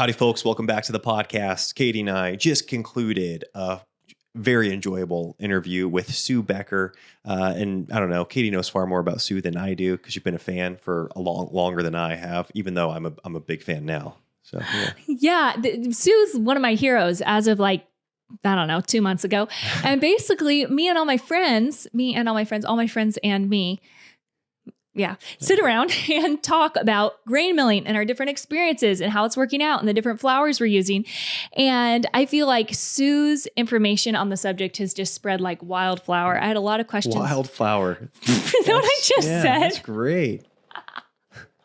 Howdy, folks. Welcome back to the podcast. Katie and I just concluded a very enjoyable interview with Sue Becker. And I don't know, Katie knows far more about Sue than I do because you've been a fan for longer than I have, even though I'm a big fan now. So, Sue's one of my heroes as of 2 months ago. And basically all my friends and me, sit around and talk about grain milling and our different experiences and how it's working out and the different flours we're using. And I feel like Sue's information on the subject has just spread like wildflower. I had a lot of questions. Wildflower. Is that what I just said? That's great. I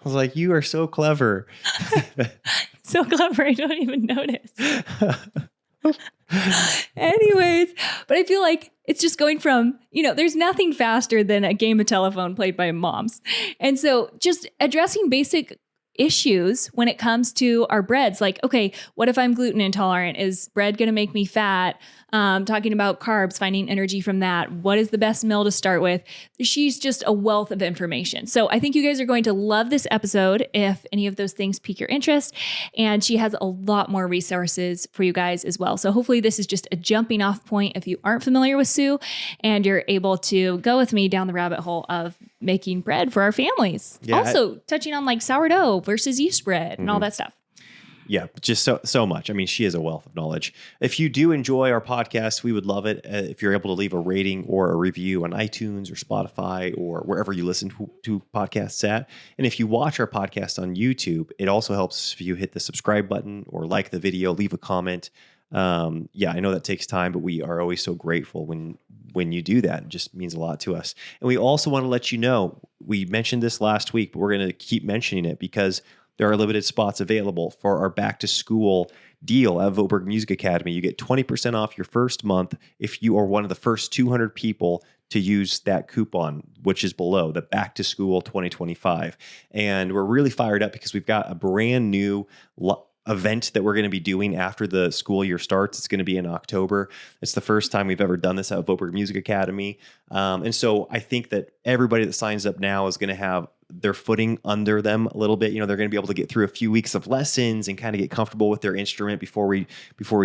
was like, you are so clever. So clever. I don't even notice. Anyways, but I feel like it's just going from, there's nothing faster than a game of telephone played by moms. And so just addressing basic issues when it comes to our breads. Like, okay, what if I'm gluten intolerant? Is bread going to make me fat? Talking about carbs, finding energy from that. What is the best meal to start with? She's just a wealth of information. So I think you guys are going to love this episode if any of those things pique your interest. And she has a lot more resources for you guys as well. So hopefully this is just a jumping off point if you aren't familiar with Sue and you're able to go with me down the rabbit hole of making bread for our families. Yeah, also touching on like sourdough versus yeast bread and all that stuff. Yeah, just so much. I mean, she is a wealth of knowledge. If you do enjoy our podcast, we would love it if you're able to leave a rating or a review on iTunes or Spotify or wherever you listen to podcasts at. And if you watch our podcast on YouTube, it also helps if you hit the subscribe button or like the video, leave a comment. I know that takes time, but we are always so grateful when you do that. It just means a lot to us. And we also want to let you know, we mentioned this last week, but we're going to keep mentioning it because there are limited spots available for our back to school deal at Voberg Music Academy. You get 20% off your first month if you are one of the first 200 people to use that coupon, which is below the back to school 2025. And we're really fired up because we've got a brand new event that we're going to be doing after the school year starts. It's going to be in October. It's the first time we've ever done this at Voberg Music Academy. And so I think that everybody that signs up now is going to have their footing under them a little bit. They're going to be able to get through a few weeks of lessons and kind of get comfortable with their instrument before we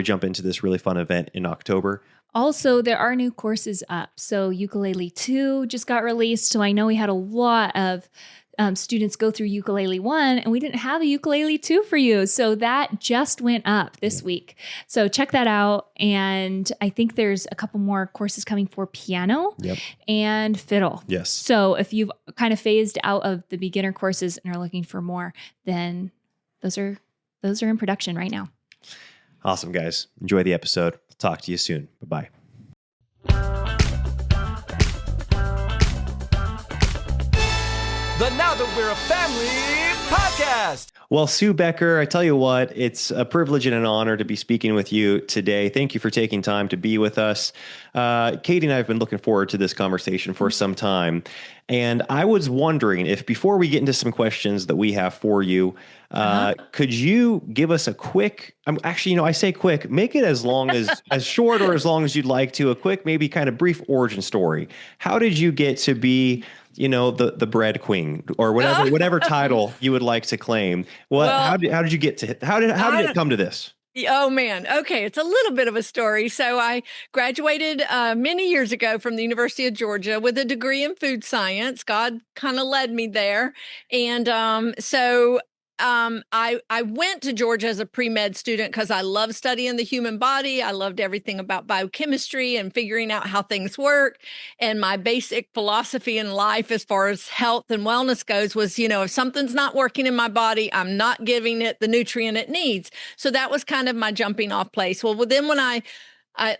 jump into this really fun event in October. Also, there are new courses up. So Ukulele 2 just got released. So I know we had a lot of students go through Ukulele 1 and we didn't have a Ukulele 2 for you. So that just went up this week. So check that out. And I think there's a couple more courses coming for piano and fiddle. Yes. So if you've kind of phased out of the beginner courses and are looking for more, then those are in production right now. Awesome, guys. Enjoy the episode. Talk to you soon. Bye-bye. The Now That We're a Family podcast. Well, Sue Becker, I tell you what, it's a privilege and an honor to be speaking with you today. Thank you for taking time to be with us. Katie and I have been looking forward to this conversation for some time. And I was wondering if before we get into some questions that we have for you, could you give us a quick, I say quick, make it as long as short or as long as you'd like to, a quick, maybe kind of brief origin story. How did you get to be the bread queen or whatever title you would like to claim? How did you get to how did it come to this? Oh man. Okay. It's a little bit of a story. So I graduated many years ago from the University of Georgia with a degree in food science. God kind of led me there. And I went to Georgia as a pre-med student because I love studying the human body. I loved everything about biochemistry and figuring out how things work. And my basic philosophy in life as far as health and wellness goes was, if something's not working in my body, I'm not giving it the nutrient it needs. So that was kind of my jumping off place. Well, then when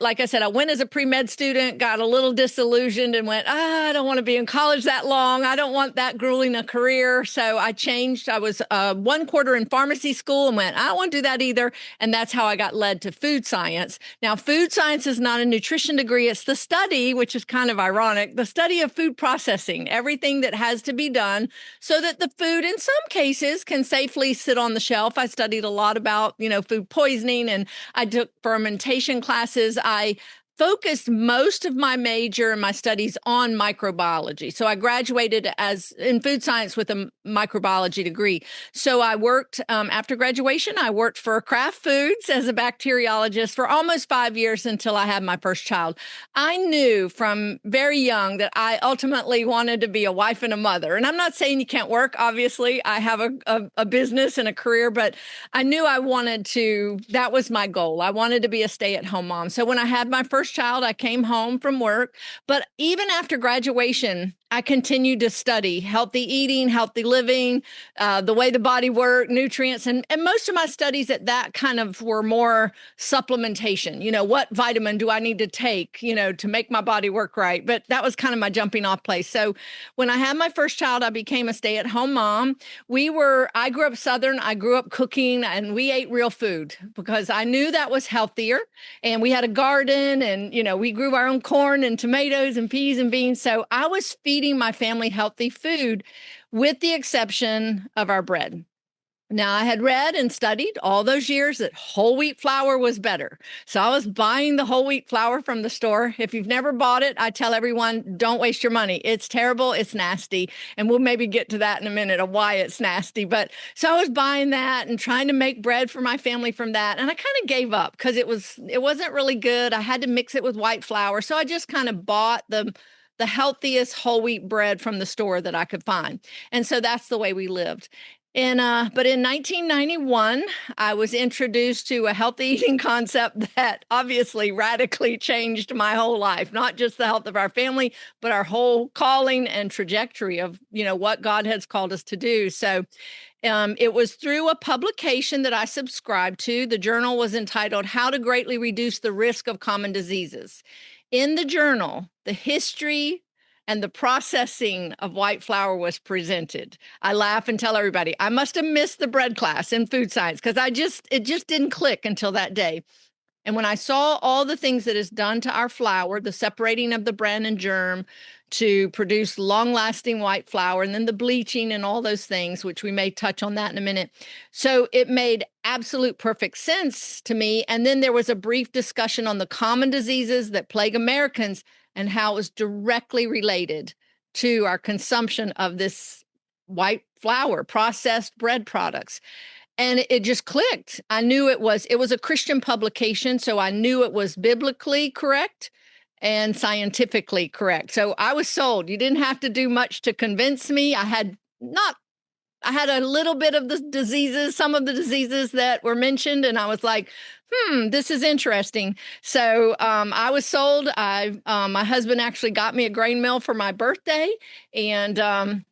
like I said, I went as a pre-med student, got a little disillusioned and went, I don't want to be in college that long. I don't want that grueling a career. So I changed. I was 1 quarter in pharmacy school and went, I don't want to do that either. And that's how I got led to food science. Now, food science is not a nutrition degree. It's the study, which is kind of ironic, the study of food processing, everything that has to be done so that the food in some cases can safely sit on the shelf. I studied a lot about, food poisoning, and I took fermentation classes. I focused most of my major and my studies on microbiology. So I graduated as in food science with a microbiology degree. So I worked after graduation, I worked for Kraft Foods as a bacteriologist for almost 5 years until I had my first child. I knew from very young that I ultimately wanted to be a wife and a mother. And I'm not saying you can't work. Obviously, I have a business and a career, but I knew I wanted to, that was my goal. I wanted to be a stay-at-home mom. So when I had my first child, I came home from work. But even after graduation, I continued to study healthy eating, healthy living, the way the body worked, nutrients. And most of my studies at that kind of were more supplementation. You know, what vitamin do I need to take, you know, to make my body work right? But that was kind of my jumping off place. So when I had my first child, I became a stay-at-home mom. I grew up Southern, I grew up cooking, and we ate real food because I knew that was healthier. And we had a garden and, you know, we grew our own corn and tomatoes and peas and beans. So I was feeding my family healthy food with the exception of our bread. Now, I had read and studied all those years that whole wheat flour was better. So I was buying the whole wheat flour from the store. If you've never bought it, I tell everyone, don't waste your money. It's terrible. It's nasty. And we'll maybe get to that in a minute of why it's nasty. But so I was buying that and trying to make bread for my family from that. And I kind of gave up because it wasn't really good. I had to mix it with white flour. So I just kind of bought the healthiest whole wheat bread from the store that I could find. And so that's the way we lived. But in 1991, I was introduced to a healthy eating concept that obviously radically changed my whole life, not just the health of our family, but our whole calling and trajectory of, you know, what God has called us to do. So it was through a publication that I subscribed to. The journal was entitled How to Greatly Reduce the Risk of Common Diseases. In the journal, the history and the processing of white flour was presented. I laugh and tell everybody, I must have missed the bread class in food science because it just didn't click until that day. And when I saw all the things that is done to our flour, the separating of the bran and germ to produce long-lasting white flour, and then the bleaching and all those things, which we may touch on that in a minute. So it made absolute perfect sense to me. And then there was a brief discussion on the common diseases that plague Americans and how it was directly related to our consumption of this white flour, processed bread products. And it just clicked. I knew it was a Christian publication, so I knew it was biblically correct and scientifically correct. So I was sold. You didn't have to do much to convince me. I had a little bit of the diseases, some of the diseases that were mentioned, and I was like, this is interesting. So I was sold. My husband actually got me a grain mill for my birthday, and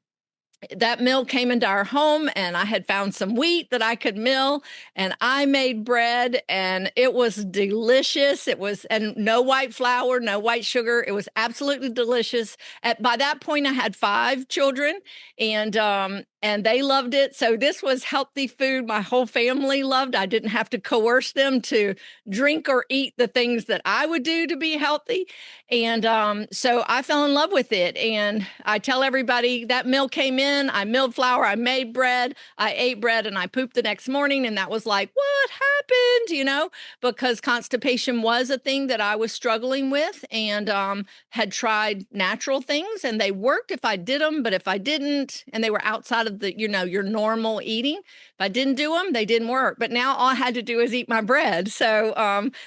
that mill came into our home, and I had found some wheat that I could mill, and I made bread, and it was delicious. And no white flour, no white sugar. It was absolutely delicious. By that point, I had 5 children, and they loved it. So this was healthy food my whole family loved. I didn't have to coerce them to drink or eat the things that I would do to be healthy. And so I fell in love with it. And I tell everybody that mill came in, I milled flour, I made bread, I ate bread, and I pooped the next morning. And that was like, what happened? You know, because constipation was a thing that I was struggling with, and had tried natural things, and they worked if I did them. But if I didn't, and they were outside of the, your normal eating, if I didn't do them, they didn't work. But now all I had to do is eat my bread. So,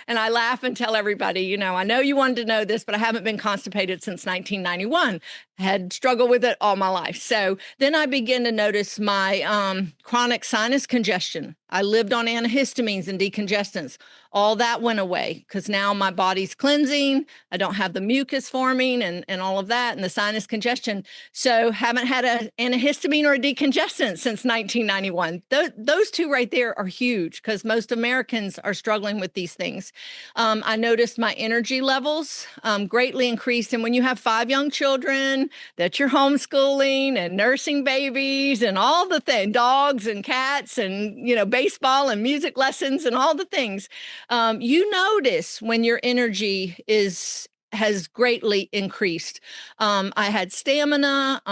and I laugh and tell everybody, I know you wanted to know this, but I haven't been constipated since 1991. I had struggled with it all my life. So then I began to notice my chronic sinus congestion. I lived on antihistamines and decongestants. All that went away because now my body's cleansing. I don't have the mucus forming and all of that and the sinus congestion. So haven't had an antihistamine or a decongestant since 1991. Those two right there are huge because most Americans are struggling with these things. I noticed my energy levels greatly increased. And when you have 5 young children that you're homeschooling and nursing babies and all the things, dogs and cats and, baseball and music lessons and all the things, you notice when your energy has greatly increased. I had stamina.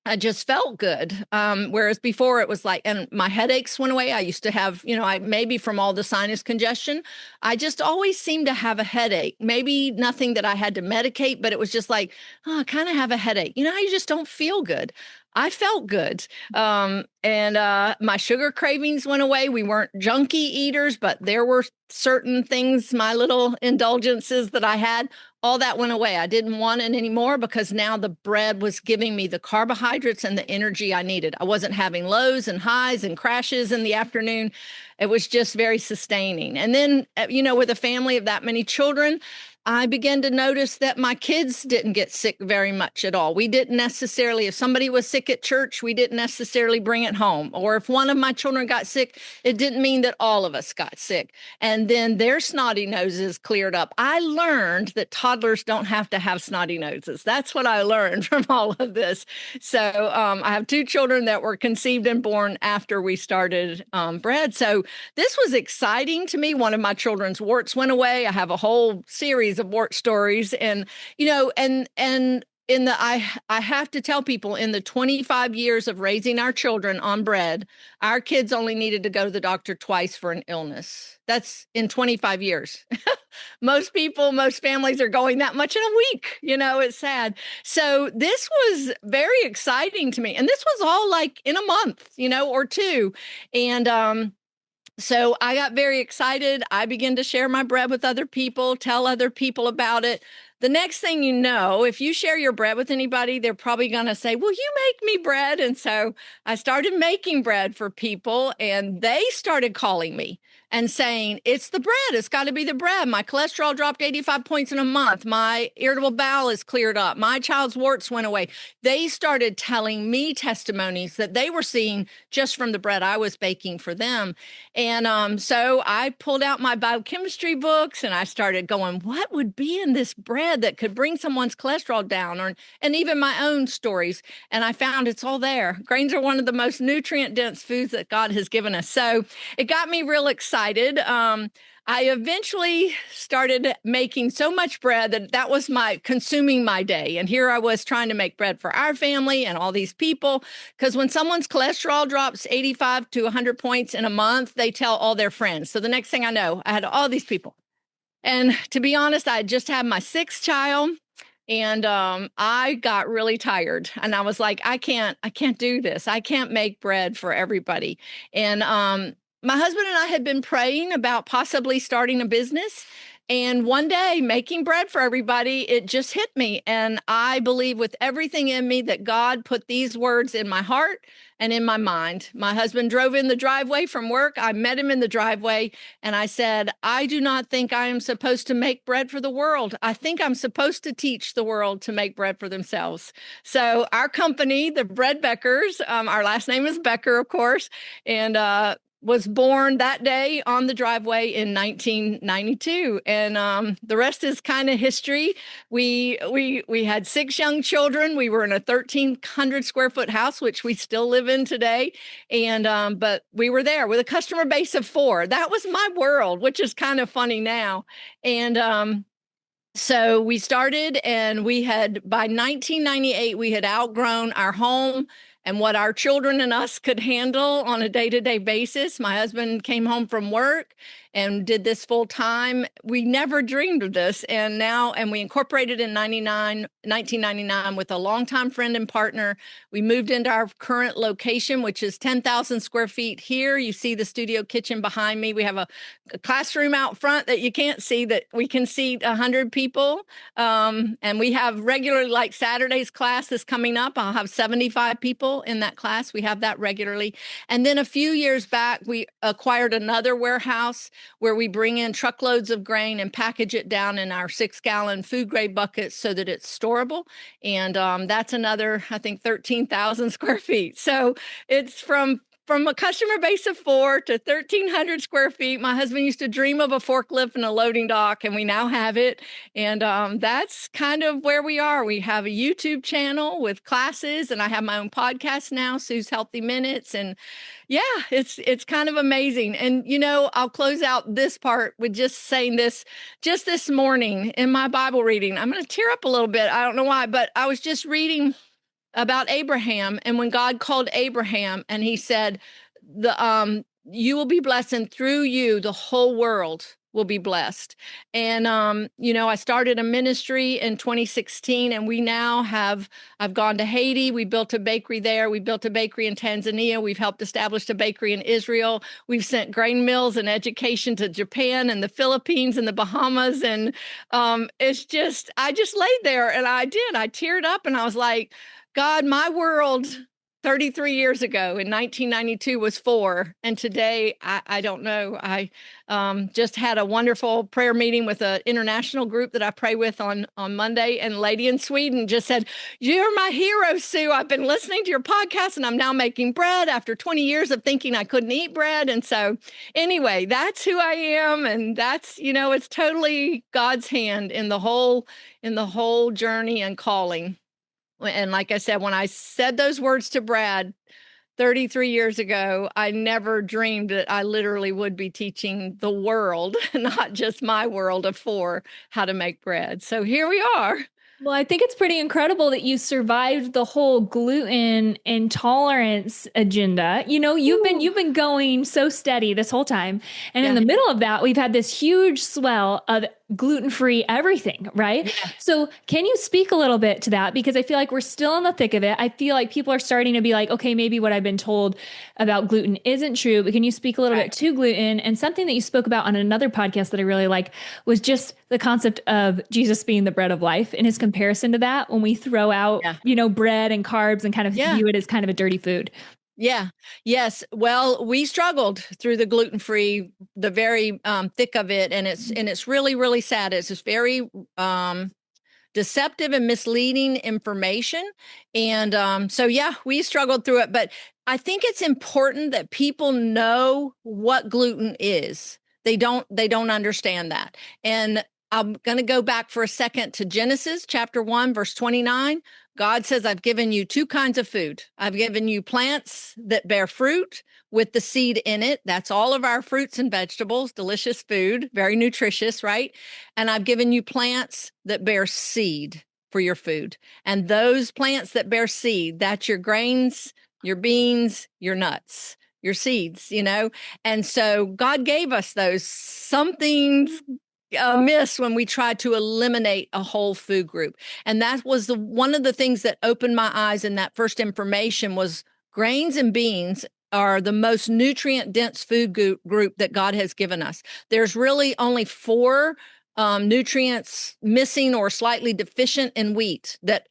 I just felt good. Whereas before it was like, and my headaches went away. I used to have, I maybe from all the sinus congestion, I just always seemed to have a headache. Maybe nothing that I had to medicate, but it was just like, oh, I kind of have a headache. You know, you just don't feel good. I felt good. And my sugar cravings went away. We weren't junky eaters, but there were certain things, my little indulgences that I had, all that went away. I didn't want it anymore because now the bread was giving me the carbohydrates and the energy I needed. I wasn't having lows and highs and crashes in the afternoon. It was just very sustaining. And then, with a family of that many children, I began to notice that my kids didn't get sick very much at all. We didn't necessarily, if somebody was sick at church, we didn't necessarily bring it home. Or if one of my children got sick, it didn't mean that all of us got sick. And then their snotty noses cleared up. I learned that toddlers don't have to have snotty noses. That's what I learned from all of this. So I have 2 children that were conceived and born after we started bread. So this was exciting to me. One of my children's warts went away. I have a whole series of wart stories, and I have to tell people, in the 25 years of raising our children on bread, our kids only needed to go to the doctor twice for an illness. That's in 25 years. Most families are going that much in a week. It's sad. So this was very exciting to me, and this was all like in a month, or 2, and so I got very excited. I began to share my bread with other people, tell other people about it. The next thing you know, if you share your bread with anybody, they're probably going to say, "Will you make me bread?" And so I started making bread for people, and they started calling me and saying, "It's the bread. It's got to be the bread. My cholesterol dropped 85 points in a month. My irritable bowel is cleared up. My child's warts went away." They started telling me testimonies that they were seeing just from the bread I was baking for them. And so I pulled out my biochemistry books and I started going, what would be in this bread that could bring someone's cholesterol down, and even my own stories. And I found it's all there. Grains are one of the most nutrient dense foods that God has given us. So it got me real excited. I eventually started making so much bread that was consuming my day. And here I was trying to make bread for our family and all these people. Because when someone's cholesterol drops 85 to 100 points in a month, they tell all their friends. So the next thing I know, I had all these people. And to be honest, I had just had my 6th child. And I got really tired, and I was like, I can't do this. I can't make bread for everybody. And my husband and I had been praying about possibly starting a business. And one day, making bread for everybody, it just hit me. And I believe with everything in me that God put these words in my heart and in my mind. My husband drove in the driveway from work. I met him in the driveway, and I said, I do not think I am supposed to make bread for the world. I think I'm supposed to teach the world to make bread for themselves. So our company, the Bread Beckers, our last name is Becker, of course, and was born that day on the driveway in 1992. And the rest is kind of history. We had 6 young children. We were in a 1,300 square foot house, which we still live in today. And but we were there with a customer base of 4. That was my world, which is kind of funny now. And so we started, and by 1998, we had outgrown our home and what our children and us could handle on a day-to-day basis. My husband came home from work and did this full time. We never dreamed of this. And we incorporated in 1999 with a longtime friend and partner. We moved into our current location, which is 10,000 square feet here. You see the studio kitchen behind me. We have a classroom out front that you can't see, that we can seat 100 people. And we have regularly, like Saturday's class is coming up. I'll have 75 people in that class. We have that regularly. And then a few years back, we acquired another warehouse where we bring in truckloads of grain and package it down in our 6-gallon food grade buckets so that it's storable. And that's another, I think, 13,000 square feet. So it's from a customer base of 4 to 1,300 square feet. My husband used to dream of a forklift and a loading dock, and we now have it. And that's kind of where we are. We have a YouTube channel with classes, and I have my own podcast now, Sue's Healthy Minutes. And yeah, it's kind of amazing. And, I'll close out this part with just saying this. Just this morning in my Bible reading, I'm going to tear up a little bit. I don't know why, but I was just reading about Abraham. And when God called Abraham and he said, you will be blessed, and through you, the whole world will be blessed. And, I started a ministry in 2016, and I've gone to Haiti. We built a bakery there. We built a bakery in Tanzania. We've helped establish a bakery in Israel. We've sent grain mills and education to Japan and the Philippines and the Bahamas. And I just laid there and I teared up and I was like, God, my world 33 years ago in 1992 was 4. And today, I don't know. I just had a wonderful prayer meeting with an international group that I pray with on Monday. And a lady in Sweden just said, "You're my hero, Sue. I've been listening to your podcast and I'm now making bread after 20 years of thinking I couldn't eat bread." And so anyway, that's who I am. And that's, it's totally God's hand in the whole journey and calling. And like I said, when I said those words to Brad 33 years ago, I never dreamed that I literally would be teaching the world, not just my world of 4, how to make bread. So here we are. Well, I think it's pretty incredible that you survived the whole gluten intolerance agenda. You've been going so steady this whole time. And in the middle of that, we've had this huge swell of gluten-free everything, right? Yeah. So can you speak a little bit to that? Because I feel like we're still in the thick of it. I feel like people are starting to be like, okay, maybe what I've been told about gluten isn't true, but can you speak a little bit to gluten? And something that you spoke about on another podcast that I really like was just the concept of Jesus being the bread of life and his comparison to that when we throw out, bread and carbs and kind of view it as kind of a dirty food. Yeah. Yes. Well, we struggled through the gluten-free, the very thick of it. And it's really, really sad. It's just very deceptive and misleading information. And we struggled through it. But I think it's important that people know what gluten is. They don't understand that. And I'm going to go back for a second to Genesis chapter 1, verse 29. God says, I've given you 2 kinds of food. I've given you plants that bear fruit with the seed in it. That's all of our fruits and vegetables, delicious food, very nutritious, right? And I've given you plants that bear seed for your food. And those plants that bear seed, that's your grains, your beans, your nuts, your seeds, And so God gave us those. Something's amiss when we tried to eliminate a whole food group. And that was one of the things that opened my eyes in that first information was grains and beans are the most nutrient dense food group that God has given us. There's really only 4 nutrients missing or slightly deficient in wheat that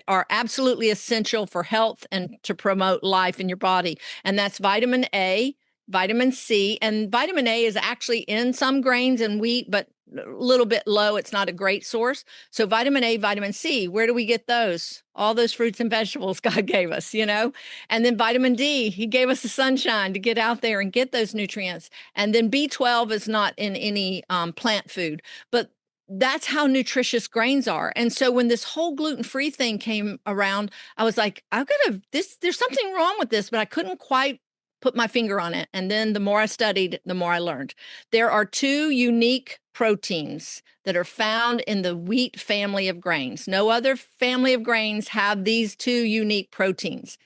are absolutely essential for health and to promote life in your body. And that's vitamin A, vitamin C, and vitamin A is actually in some grains and wheat, but a little bit low. It's not a great source. So vitamin A, vitamin C, where do we get those? All those fruits and vegetables God gave us, And then vitamin D, he gave us the sunshine to get out there and get those nutrients. And then B12 is not in any plant food, but that's how nutritious grains are. And so when this whole gluten-free thing came around, I was like, there's something wrong with this, but I couldn't quite put my finger on it. And then the more I studied, the more I learned. There are 2 unique proteins that are found in the wheat family of grains. No other family of grains have these 2 unique proteins.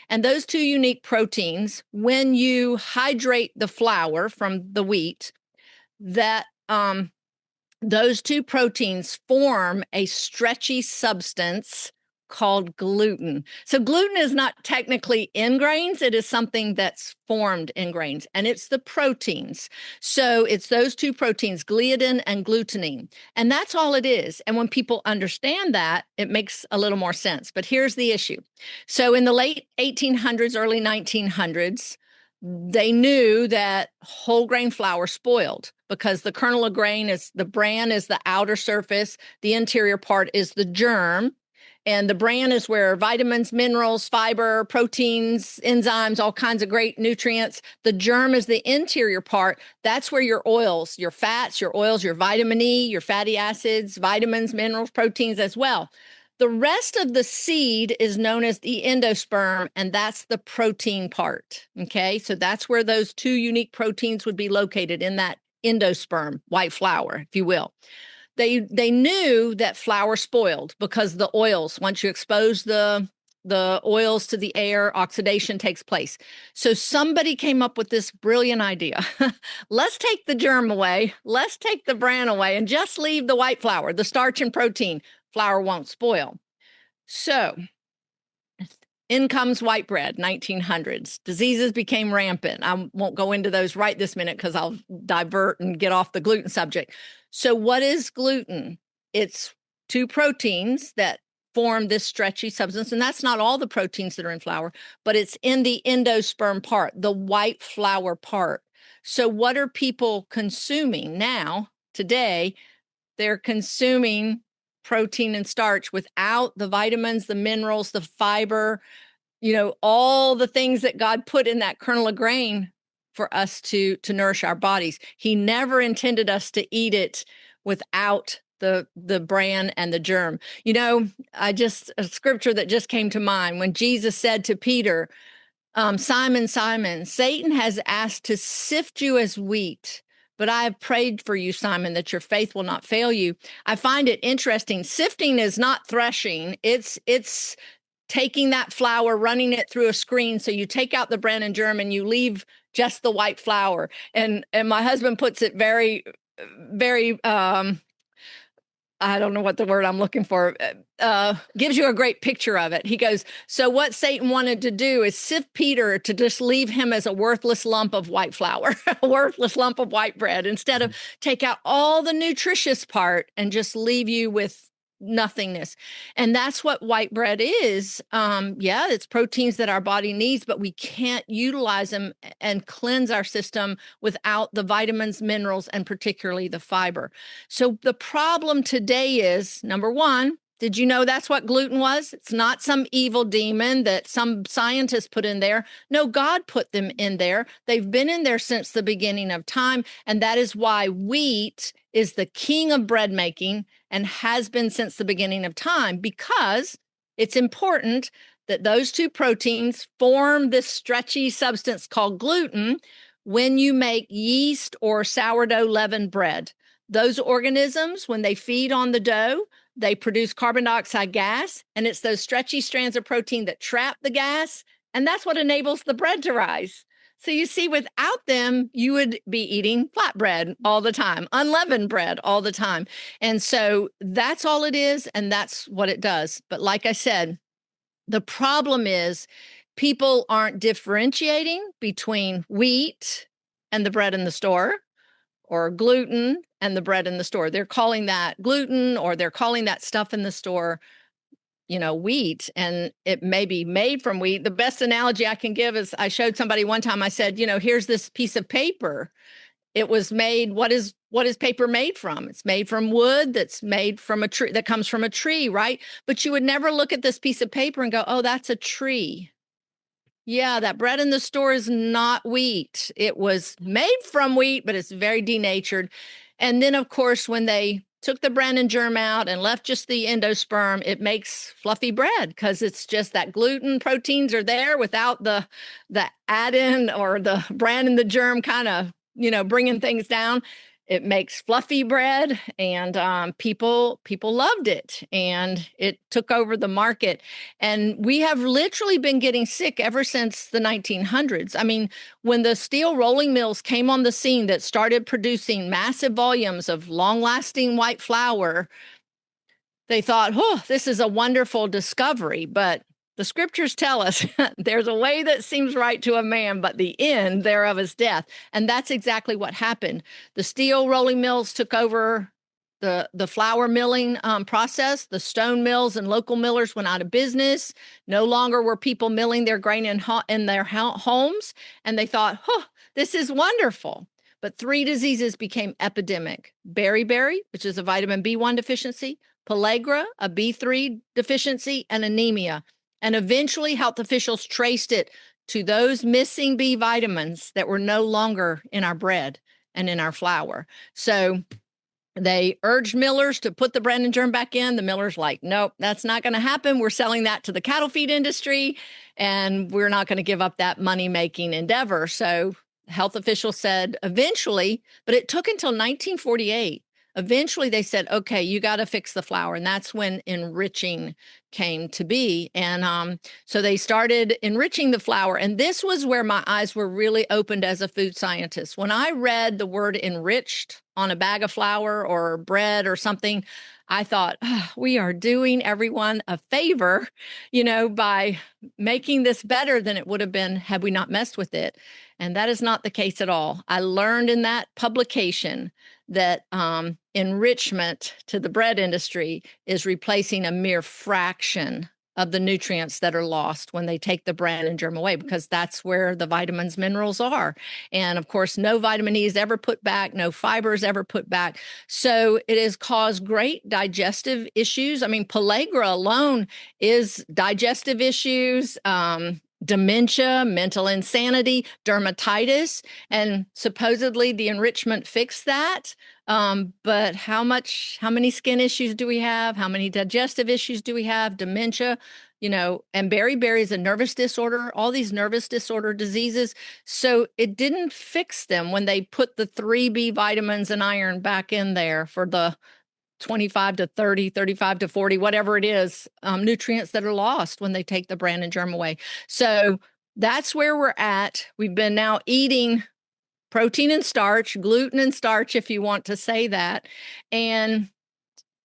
And those 2 unique proteins, when you hydrate the flour from the wheat, that those 2 proteins form a stretchy substance called gluten. So gluten is not technically in grains. It is something that's formed in grains, and it's the proteins. So it's those 2 proteins, gliadin and glutenine, and that's all it is. And when people understand that, it makes a little more sense. But here's the issue. So in the late 1800s, early 1900s, they knew that whole grain flour spoiled because the kernel of grain the bran is the outer surface, the interior part is the germ. And the bran is where vitamins, minerals, fiber, proteins, enzymes, all kinds of great nutrients. The germ is the interior part. That's where your oils, your fats, your oils, your vitamin E, your fatty acids, vitamins, minerals, proteins as well. The rest of the seed is known as the endosperm, and that's the protein part. Okay, so that's where those 2 unique proteins would be located in that endosperm, white flour, if you will. They knew that flour spoiled because the oils, once you expose the the oils to the air, oxidation takes place. So somebody came up with this brilliant idea. Let's take the germ away. Let's take the bran away and just leave the white flour, the starch and protein. Flour won't spoil. So in comes white bread, 1900s. Diseases became rampant. I won't go into those right this minute because I'll divert and get off the gluten subject. So what is gluten? It's two proteins that form this stretchy substance. And that's not all the proteins that are in flour, but it's in the endosperm part, the white flour part. So what are people consuming now, today? They're consuming protein and starch without the vitamins, the minerals, the fiber, all the things that God put in that kernel of grain for us to nourish our bodies. He never intended us to eat it without the bran and the germ. A scripture that just came to mind when Jesus said to Peter, Simon, Simon, Satan has asked to sift you as wheat, but I have prayed for you, Simon, that your faith will not fail you. I find it interesting. Sifting is not threshing. It's taking that flour, running it through a screen. So you take out the bran and germ and you leave just the white flour. And my husband puts it very, very, I don't know what the word I'm looking for, gives you a great picture of it. He goes, so what Satan wanted to do is sift Peter to just leave him as a worthless lump of white flour, a worthless lump of white bread, instead of take out all the nutritious part and just leave you with nothingness. And that's what white bread is. It's proteins that our body needs, but we can't utilize them and cleanse our system without the vitamins, minerals, and particularly the fiber. So the problem today is, number one, did you know that's what gluten was? It's not some evil demon that some scientist put in there. No, God put them in there. They've been in there since the beginning of time. And that is why wheat is the king of bread making and has been since the beginning of time, because it's important that those two proteins form this stretchy substance called gluten when you make yeast or sourdough leavened bread. Those organisms, when they feed on the dough, they produce carbon dioxide gas, and it's those stretchy strands of protein that trap the gas, and that's what enables the bread to rise. So you see, without them, you would be eating flatbread all the time, unleavened bread all the time. And so that's all it is, and that's what it does. But like I said, the problem is people aren't differentiating between wheat and the bread in the store, or gluten and the bread in the store. They're calling that gluten, or they're calling that stuff in the store, wheat, and it may be made from wheat. The best analogy I can give is I showed somebody one time, I said, here's this piece of paper. It was made, what is paper made from? It's made from wood that's made from a tree, that comes from a tree, right? But you would never look at this piece of paper and go, oh, that's a tree. Yeah, that bread in the store is not wheat. It was made from wheat, but it's very denatured. And then, of course, when they took the bran and germ out and left just the endosperm, it makes fluffy bread because it's just that gluten proteins are there without the add-in or the bran and the germ kind of, bringing things down. It makes fluffy bread, and people loved it, and it took over the market. And we have literally been getting sick ever since the 1900s. I mean, when the steel rolling mills came on the scene that started producing massive volumes of long-lasting white flour, they thought, oh, this is a wonderful discovery. But the scriptures tell us there's a way that seems right to a man, but the end thereof is death. And that's exactly what happened. The steel rolling mills took over the flour milling process. The stone mills and local millers went out of business. No longer were people milling their grain in their homes. And they thought, oh, this is wonderful. But 3 diseases became epidemic. Beriberi, which is a vitamin B1 deficiency, pellagra, a B3 deficiency, and anemia. And eventually health officials traced it to those missing B vitamins that were no longer in our bread and in our flour. So they urged millers to put the bran and germ back in. The millers like, nope, that's not going to happen. We're selling that to the cattle feed industry, and we're not going to give up that money-making endeavor. So health officials said eventually, but it took until 1948 eventually they said, okay, you got to fix the flour. And that's when enriching came to be. And so they started enriching the flour. And this was where my eyes were really opened as a food scientist. When I read the word enriched on a bag of flour or bread or something, I thought, we are doing everyone a favor, by making this better than it would have been had we not messed with it. And that is not the case at all. I learned in that publication that enrichment to the bread industry is replacing a mere fraction of the nutrients that are lost when they take the bran and germ away, because that's where the vitamins, minerals are. And of course, no vitamin E is ever put back, no fiber is ever put back. So it has caused great digestive issues. I mean, pellagra alone is digestive issues, dementia, mental insanity, dermatitis, and supposedly the enrichment fixed that. But how many skin issues do we have? How many digestive issues do we have? Dementia, and beriberi is a nervous disorder, all these nervous disorder diseases. So it didn't fix them when they put the 3B vitamins and iron back in there for the 25 to 30, 35 to 40, whatever it is, nutrients that are lost when they take the bran and germ away. So that's where we're at. We've been now eating protein and starch, gluten and starch, if you want to say that. And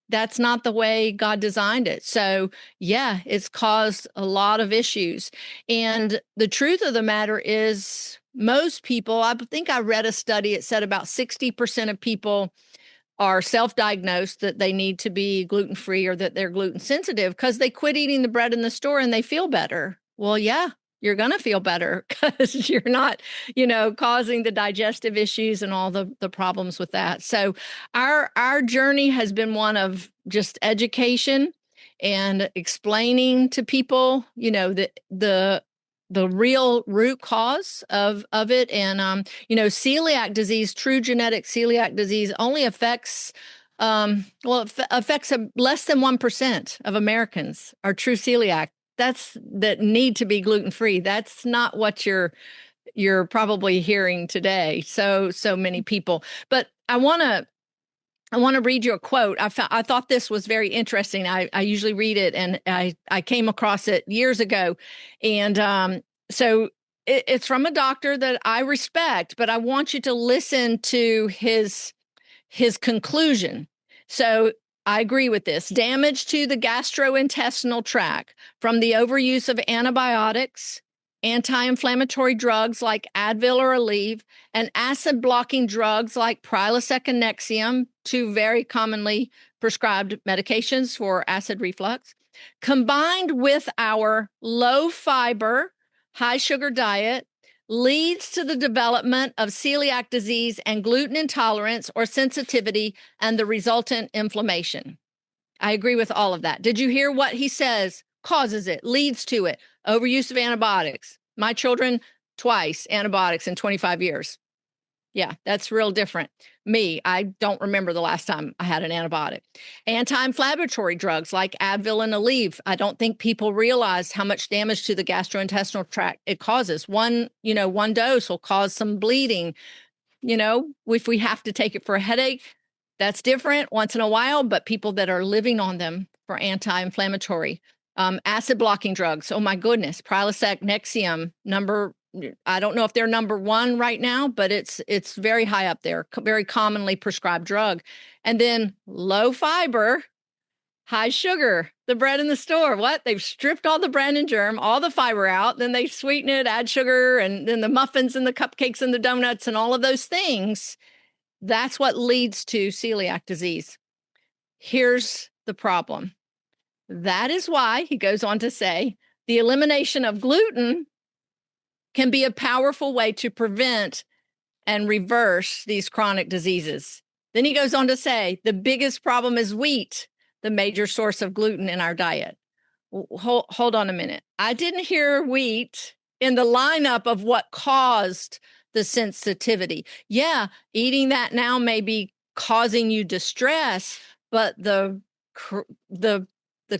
that's not the way God designed it. So yeah, it's caused a lot of issues. And the truth of the matter is most people, I think I read a study, it said about 60% of people are self-diagnosed that they need to be gluten-free or that they're gluten sensitive because they quit eating the bread in the store and they feel better. Well, yeah, you're going to feel better because you're not, causing the digestive issues and all the problems with that. So our journey has been one of just education and explaining to people, the real root cause of it. And, celiac disease, true genetic celiac disease only affects, affects less than 1% of Americans are true celiac. That need to be gluten-free. That's not what you're probably hearing today. So many people, but I want to read you a quote. I thought this was very interesting. I usually read it, and I came across it years ago. And so it's from a doctor that I respect, but I want you to listen to his conclusion. So I agree with this. Damage to the gastrointestinal tract from the overuse of antibiotics, anti-inflammatory drugs like Advil or Aleve, and acid-blocking drugs like Prilosec and Nexium, two very commonly prescribed medications for acid reflux, combined with our low-fiber, high-sugar diet, leads to the development of celiac disease and gluten intolerance or sensitivity and the resultant inflammation. I agree with all of that. Did you hear what he says? Causes it, leads to it. Overuse of antibiotics. My children, twice antibiotics in 25 years. Yeah, that's real different. Me, I don't remember the last time I had an antibiotic. Anti-inflammatory drugs like Advil and Aleve. I don't think people realize how much damage to the gastrointestinal tract it causes. One dose will cause some bleeding. If we have to take it for a headache, that's different once in a while, but people that are living on them for anti-inflammatory. Acid blocking drugs. Oh my goodness. Prilosec, Nexium, I don't know if they're number one right now, but it's very high up there, very commonly prescribed drug. And then low fiber, high sugar, the bread in the store. What? They've stripped all the bran and germ, all the fiber out. Then they sweeten it, add sugar, and then the muffins and the cupcakes and the donuts and all of those things. That's what leads to celiac disease. Here's the problem. That is why, he goes on to say, the elimination of gluten can be a powerful way to prevent and reverse these chronic diseases. Then he goes on to say, the biggest problem is wheat, the major source of gluten in our diet. Hold on a minute. I didn't hear wheat in the lineup of what caused the sensitivity. Yeah, eating that now may be causing you distress, but the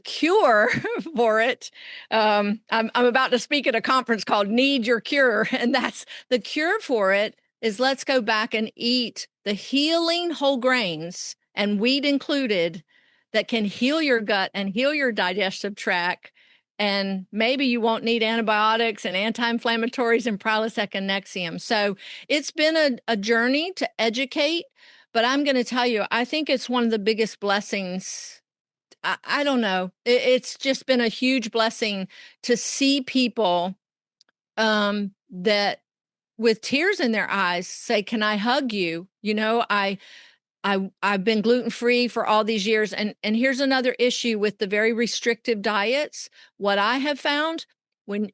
cure for it, I'm about to speak at a conference called Need Your Cure, and that's the cure for it is let's go back and eat the healing whole grains and wheat included, that can heal your gut and heal your digestive tract. And maybe you won't need antibiotics and anti-inflammatories and Prilosec and Nexium. So it's been a journey to educate, but I'm going to tell you, I think it's one of the biggest blessings. I don't know. It's just been a huge blessing to see people that with tears in their eyes say, "Can I hug you?" You know, I've been gluten-free for all these years. And here's another issue with the very restrictive diets. What I have found,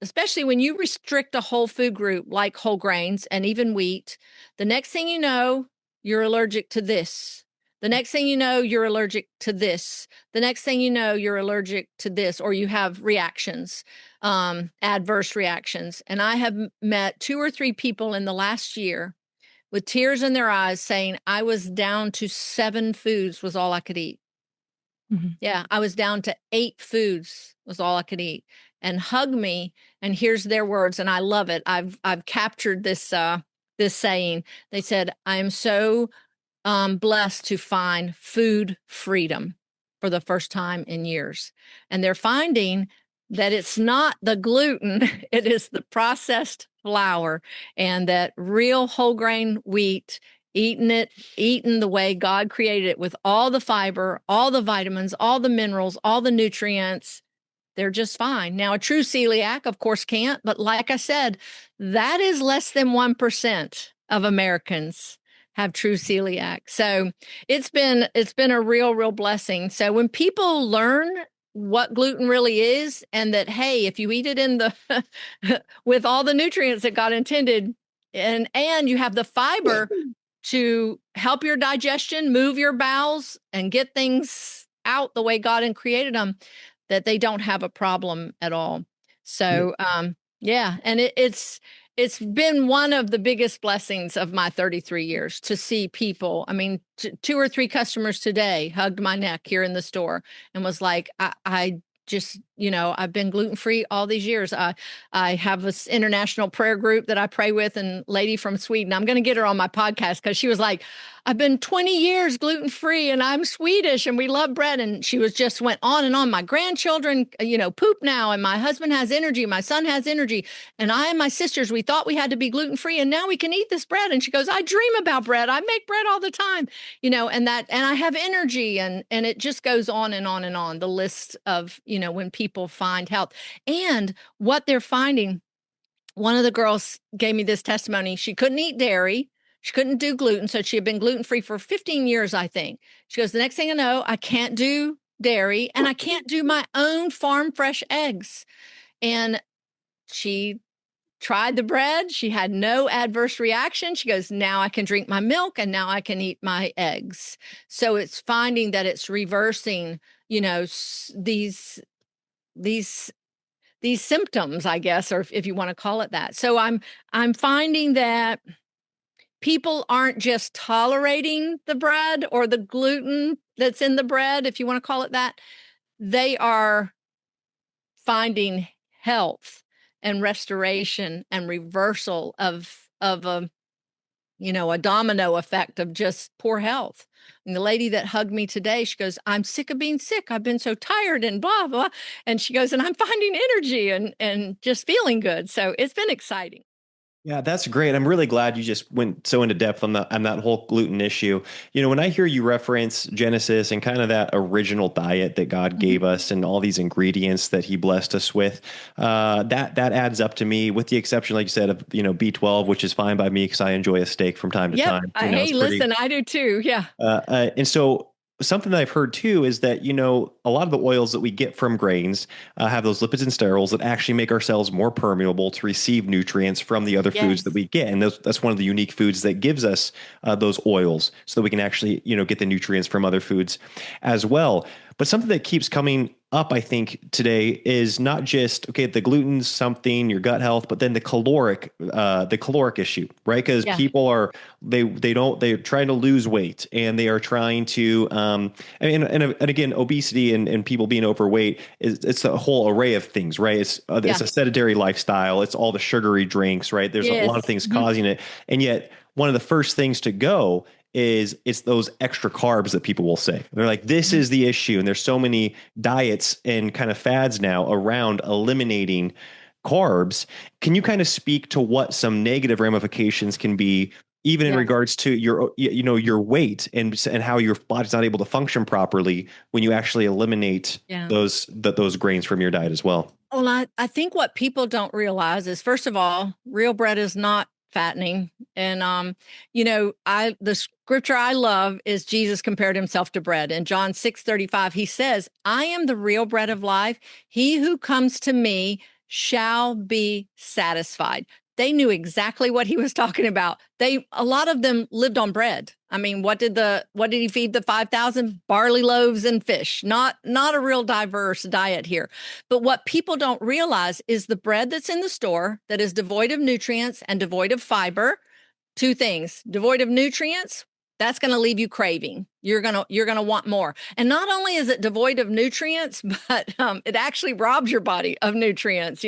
especially when you restrict a whole food group like whole grains and even wheat, the next thing you know, you're allergic to this. The next thing you know, you're allergic to this. The next thing you know, you're allergic to this, or you have reactions, adverse reactions. And I have met 2 or 3 people in the last year with tears in their eyes saying, I was down to 7 foods was all I could eat. Mhm. Yeah, I was down to 8 foods was all I could eat, and hug me. And here's their words, and I love it. I've captured this this saying. They said, I am so blessed to find food freedom for the first time in years. And they're finding that it's not the gluten, it is the processed flour, and that real whole grain wheat, eaten the way God created it, with all the fiber, all the vitamins, all the minerals, all the nutrients, they're just fine. Now, a true celiac, of course, can't, but like I said, that is less than 1% of Americans have true celiac. So it's been a real blessing. So when people learn what gluten really is, and that, hey, if you eat it in the with all the nutrients that God intended, and you have the fiber to help your digestion, move your bowels, and get things out the way God had created them, that they don't have a problem at all. So, yeah, and it's been one of the biggest blessings of my 33 years to see people. I mean, 2 or 3 customers today hugged my neck here in the store and was like, I just, I've been gluten-free all these years. I have this international prayer group that I pray with, and lady from Sweden, I'm going to get her on my podcast, because she was like, I've been 20 years gluten-free and I'm Swedish and we love bread. And she went on and on. My grandchildren, poop now, and my husband has energy. My son has energy. And I and my sisters, we thought we had to be gluten-free, and now we can eat this bread. And she goes, I dream about bread. I make bread all the time, and I have energy, and it just goes on and on and on. The list of, when people find health and what they're finding. One of the girls gave me this testimony. She couldn't eat dairy. She couldn't do gluten. So she had been gluten-free for 15 years, I think. She goes, the next thing I know, I can't do dairy, and I can't do my own farm fresh eggs. And she tried the bread. She had no adverse reaction. She goes, now I can drink my milk, and now I can eat my eggs. So it's finding that it's reversing, these symptoms, I guess, or if you want to call it that. So I'm finding that people aren't just tolerating the bread or the gluten that's in the bread, if you want to call it that. They are finding health and restoration and reversal of a domino effect of just poor health. And the lady that hugged me today, she goes, I'm sick of being sick. I've been so tired and blah, blah. And she goes, and I'm finding energy and just feeling good. So it's been exciting. Yeah, that's great. I'm really glad you just went so into depth on that whole gluten issue. When I hear you reference Genesis and kind of that original diet that God gave us and all these ingredients that He blessed us with, that adds up to me. With the exception, like you said, of B12, which is fine by me because I enjoy a steak from time to time. Hey, listen, I do too. Yeah. And so something that I've heard too is that, a lot of the oils that we get from grains have those lipids and sterols that actually make our cells more permeable to receive nutrients from the other foods that we get. And that's one of the unique foods that gives us those oils, so that we can actually, get the nutrients from other foods as well. But something that keeps coming up, I think, today is not just, okay, the gluten's something, your gut health, but then the caloric issue, right? Because people they're trying to lose weight, and they are trying to, and again, obesity and people being overweight it's a whole array of things, right? It's a sedentary lifestyle. It's all the sugary drinks, right? There's a lot of things causing it. And yet one of the first things to go is it's those extra carbs that people will say. They're like, this is the issue. And there's so many diets and kind of fads now around eliminating carbs. Can you kind of speak to what some negative ramifications can be, even in Yeah. regards to your, your weight and how your body's not able to function properly when you actually eliminate Yeah. those grains from your diet as well? Well, I think what people don't realize is, first of all, real bread is not fattening. And the scripture I love is Jesus compared himself to bread. In John 6:35, he says, I am the real bread of life. He who comes to me shall be satisfied. They knew exactly what he was talking about. A lot of them lived on bread. I mean, what did he feed the 5,000? Barley loaves and fish. Not a real diverse diet here. But what people don't realize is the bread that's in the store that is devoid of nutrients and devoid of fiber. Two things: devoid of nutrients, that's going to leave you craving. You're going to want more. And not only is it devoid of nutrients, but it actually robs your body of nutrients,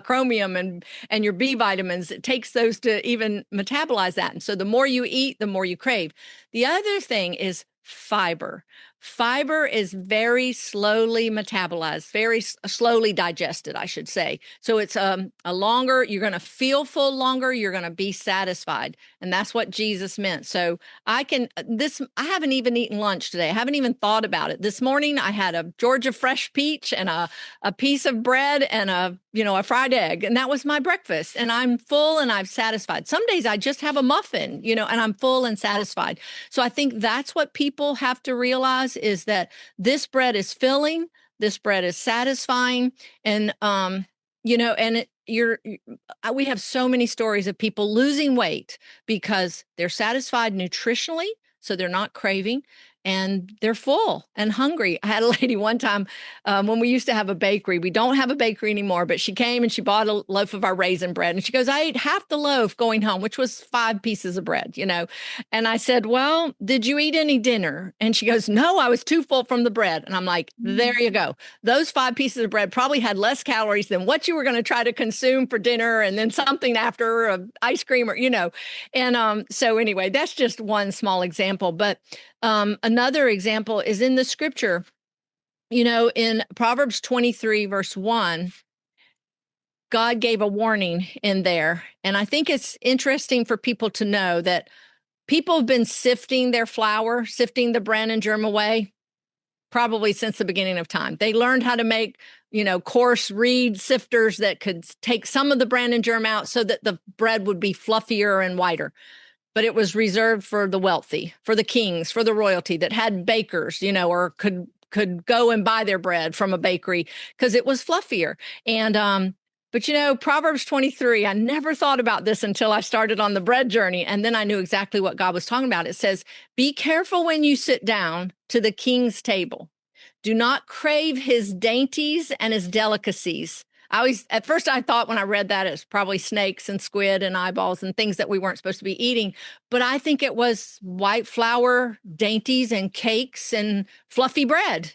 chromium and your B vitamins. It takes those to even metabolize that. And so the more you eat, the more you crave. The other thing is fiber. Fiber is very slowly metabolized, very slowly digested, I should say. So it's a longer, you're going to feel full longer, you're going to be satisfied. And that's what Jesus meant. So I haven't even eaten lunch today. I haven't even thought about it. This morning I had a Georgia fresh peach and a piece of bread and a fried egg. And that was my breakfast. And I'm full and I'm satisfied. Some days I just have a muffin, and I'm full and satisfied. So I think that's what people have to realize, is that this bread is filling, this bread is satisfying. And, we have so many stories of people losing weight because they're satisfied nutritionally, so they're not craving, and they're full and hungry. I had a lady one time when we used to have a bakery. We don't have a bakery anymore, but she came and she bought a loaf of our raisin bread. And she goes, I ate half the loaf going home, which was 5 pieces of bread, And I said, well, did you eat any dinner? And she goes, no, I was too full from the bread. And I'm like, there you go. Those 5 pieces of bread probably had less calories than what you were going to try to consume for dinner and then something after, ice cream or. And so anyway, that's just one small example. But another example is in the scripture, in Proverbs 23, verse 1, God gave a warning in there. And I think it's interesting for people to know that people have been sifting their flour, sifting the bran and germ away, probably since the beginning of time. They learned how to make, coarse reed sifters that could take some of the bran and germ out so that the bread would be fluffier and whiter. But it was reserved for the wealthy, for the kings, for the royalty that had bakers, or could go and buy their bread from a bakery because it was fluffier. And but Proverbs 23, I never thought about this until I started on the bread journey. And then I knew exactly what God was talking about. It says, be careful when you sit down to the king's table. Do not crave his dainties and his delicacies. At first I thought when I read that, it's probably snakes and squid and eyeballs and things that we weren't supposed to be eating. But I think it was white flour dainties and cakes and fluffy bread,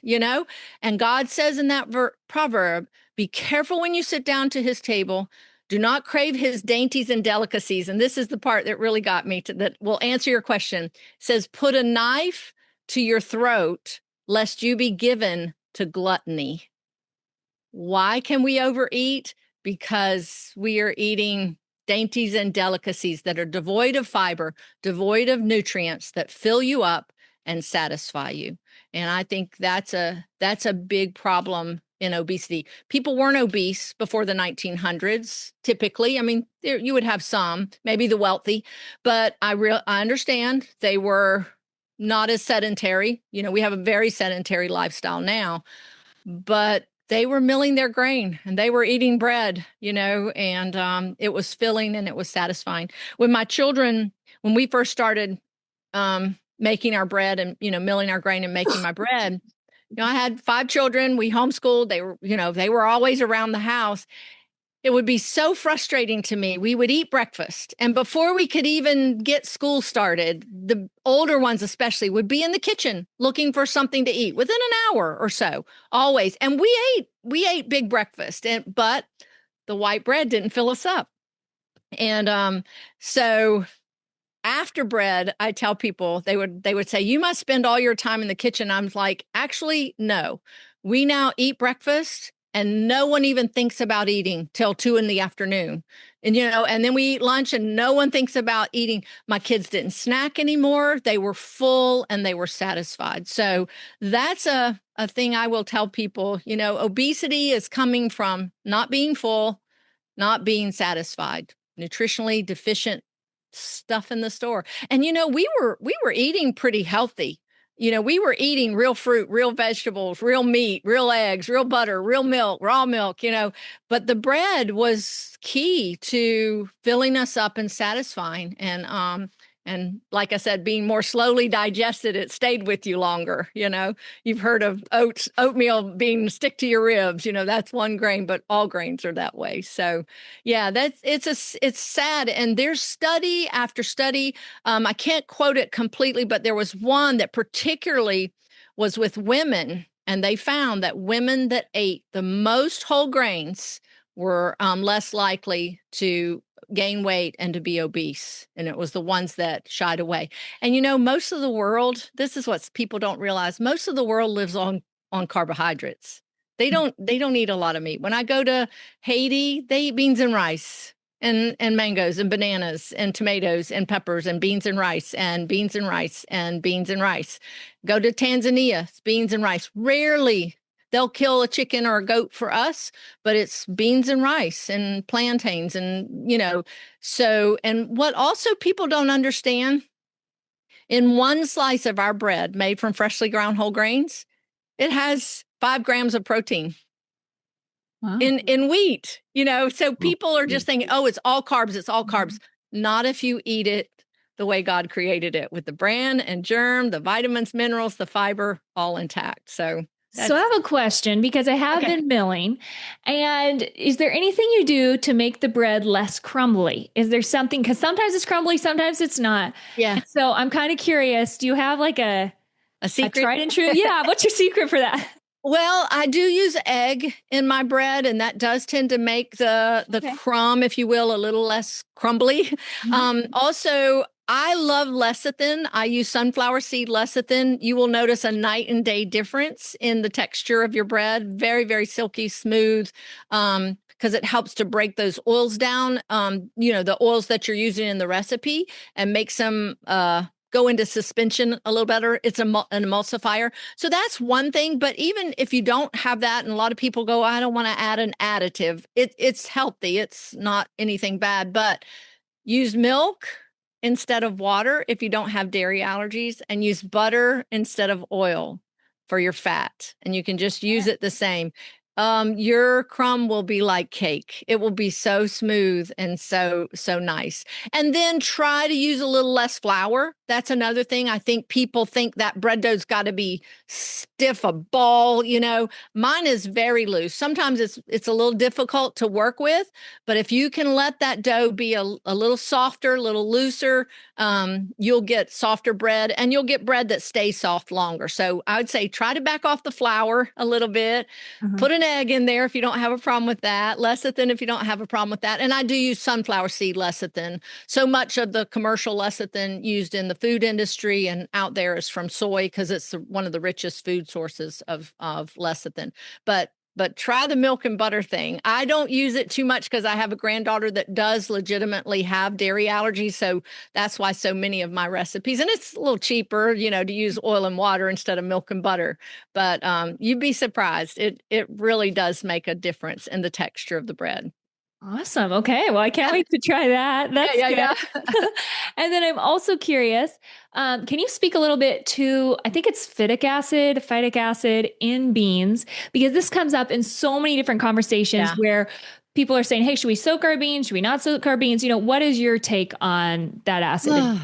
And God says in that proverb, be careful when you sit down to his table. Do not crave his dainties and delicacies. And this is the part that really got me that will answer your question. It says, put a knife to your throat, lest you be given to gluttony. Why can we overeat? Because we are eating dainties and delicacies that are devoid of fiber, devoid of nutrients that fill you up and satisfy you. And I think that's a big problem in obesity. People weren't obese before the 1900s, typically. I mean, you would have some, maybe the wealthy, but I understand they were not as sedentary. We have a very sedentary lifestyle now, but they were milling their grain and they were eating bread, and it was filling and it was satisfying. When my children, when we first started making our bread and, milling our grain and making my bread, I had 5 children. We homeschooled. They were always around the house. It would be so frustrating to me. We would eat breakfast, and before we could even get school started, the older ones especially would be in the kitchen looking for something to eat within an hour or so, always. And we ate big breakfast, but the white bread didn't fill us up. And so after bread, I tell people they would say, you must spend all your time in the kitchen. I'm like, actually, no. We now eat breakfast and no one even thinks about eating till 2 p.m. And, and then we eat lunch and no one thinks about eating. My kids didn't snack anymore. They were full and they were satisfied. So that's a thing I will tell people, obesity is coming from not being full, not being satisfied, nutritionally deficient stuff in the store. And we were eating pretty healthy. We were eating real fruit, real vegetables, real meat, real eggs, real butter, real milk, raw milk, but the bread was key to filling us up and satisfying. And like I said, being more slowly digested, it stayed with you longer. You've heard of oatmeal being stick to your ribs. That's one grain, but all grains are that way. So, yeah, it's sad. And there's study after study. I can't quote it completely, but there was one that particularly was with women, and they found that women that ate the most whole grains were less likely to gain weight and to be obese. And it was the ones that shied away. And most of the world, this is what people don't realize, most of the world lives on carbohydrates. They don't eat a lot of meat. When I go to Haiti, they eat beans and rice and mangoes and bananas and tomatoes and peppers and beans and rice and beans and rice and beans and rice. Go to Tanzania, it's beans and rice. Rarely they'll kill a chicken or a goat for us, but it's beans and rice and plantains and, so, and what also people don't understand, in one slice of our bread made from freshly ground whole grains, it has 5 grams of protein. Wow. In wheat, so people are just thinking, oh, it's all carbs. It's all carbs. Not if you eat it the way God created it, with the bran and germ, the vitamins, minerals, the fiber, all intact. So I have a question, because I have been milling. And is there anything you do to make the bread less crumbly? Is there something, because sometimes it's crumbly, sometimes it's not. Yeah. And so I'm kind of curious, do you have like a secret? A tried and true? Yeah. What's your secret for that? Well, I do use egg in my bread, and that does tend to make the crumb, if you will, a little less crumbly. Mm-hmm. Also, I love lecithin. I use sunflower seed lecithin. You will notice a night and day difference in the texture of your bread. Very, very silky, smooth, because it helps to break those oils down, the oils that you're using in the recipe, and makes them go into suspension a little better. It's an emulsifier. So that's one thing. But even if you don't have that, and a lot of people go, I don't want to add an additive. It's healthy. It's not anything bad, but use milk instead of water if you don't have dairy allergies, and use butter instead of oil for your fat. And you can just use it the same. Your crumb will be like cake. It will be so smooth and so nice. And then try to use a little less flour. That's another thing. I think people think that bread dough's got to be stiff, a ball, Mine is very loose. Sometimes it's a little difficult to work with, but if you can let that dough be a little softer, a little looser, you'll get softer bread, and you'll get bread that stays soft longer. So I would say try to back off the flour a little bit. Mm-hmm. Put an egg in there if you don't have a problem with that. Lecithin if you don't have a problem with that. And I do use sunflower seed lecithin. So much of the commercial lecithin used in the food industry and out there is from soy, because it's one of the richest food sources of lecithin. But try the milk and butter thing. I don't use it too much because I have a granddaughter that does legitimately have dairy allergies. So that's why so many of my recipes, and it's a little cheaper, to use oil and water instead of milk and butter. But you'd be surprised. It really does make a difference in the texture of the bread. Awesome. Okay. Well, I can't wait to try that. That's good. Yeah. And then I'm also curious, can you speak a little bit to, I think it's phytic acid in beans, because this comes up in so many different conversations where people are saying, hey, should we soak our beans? Should we not soak our beans? What is your take on that acid?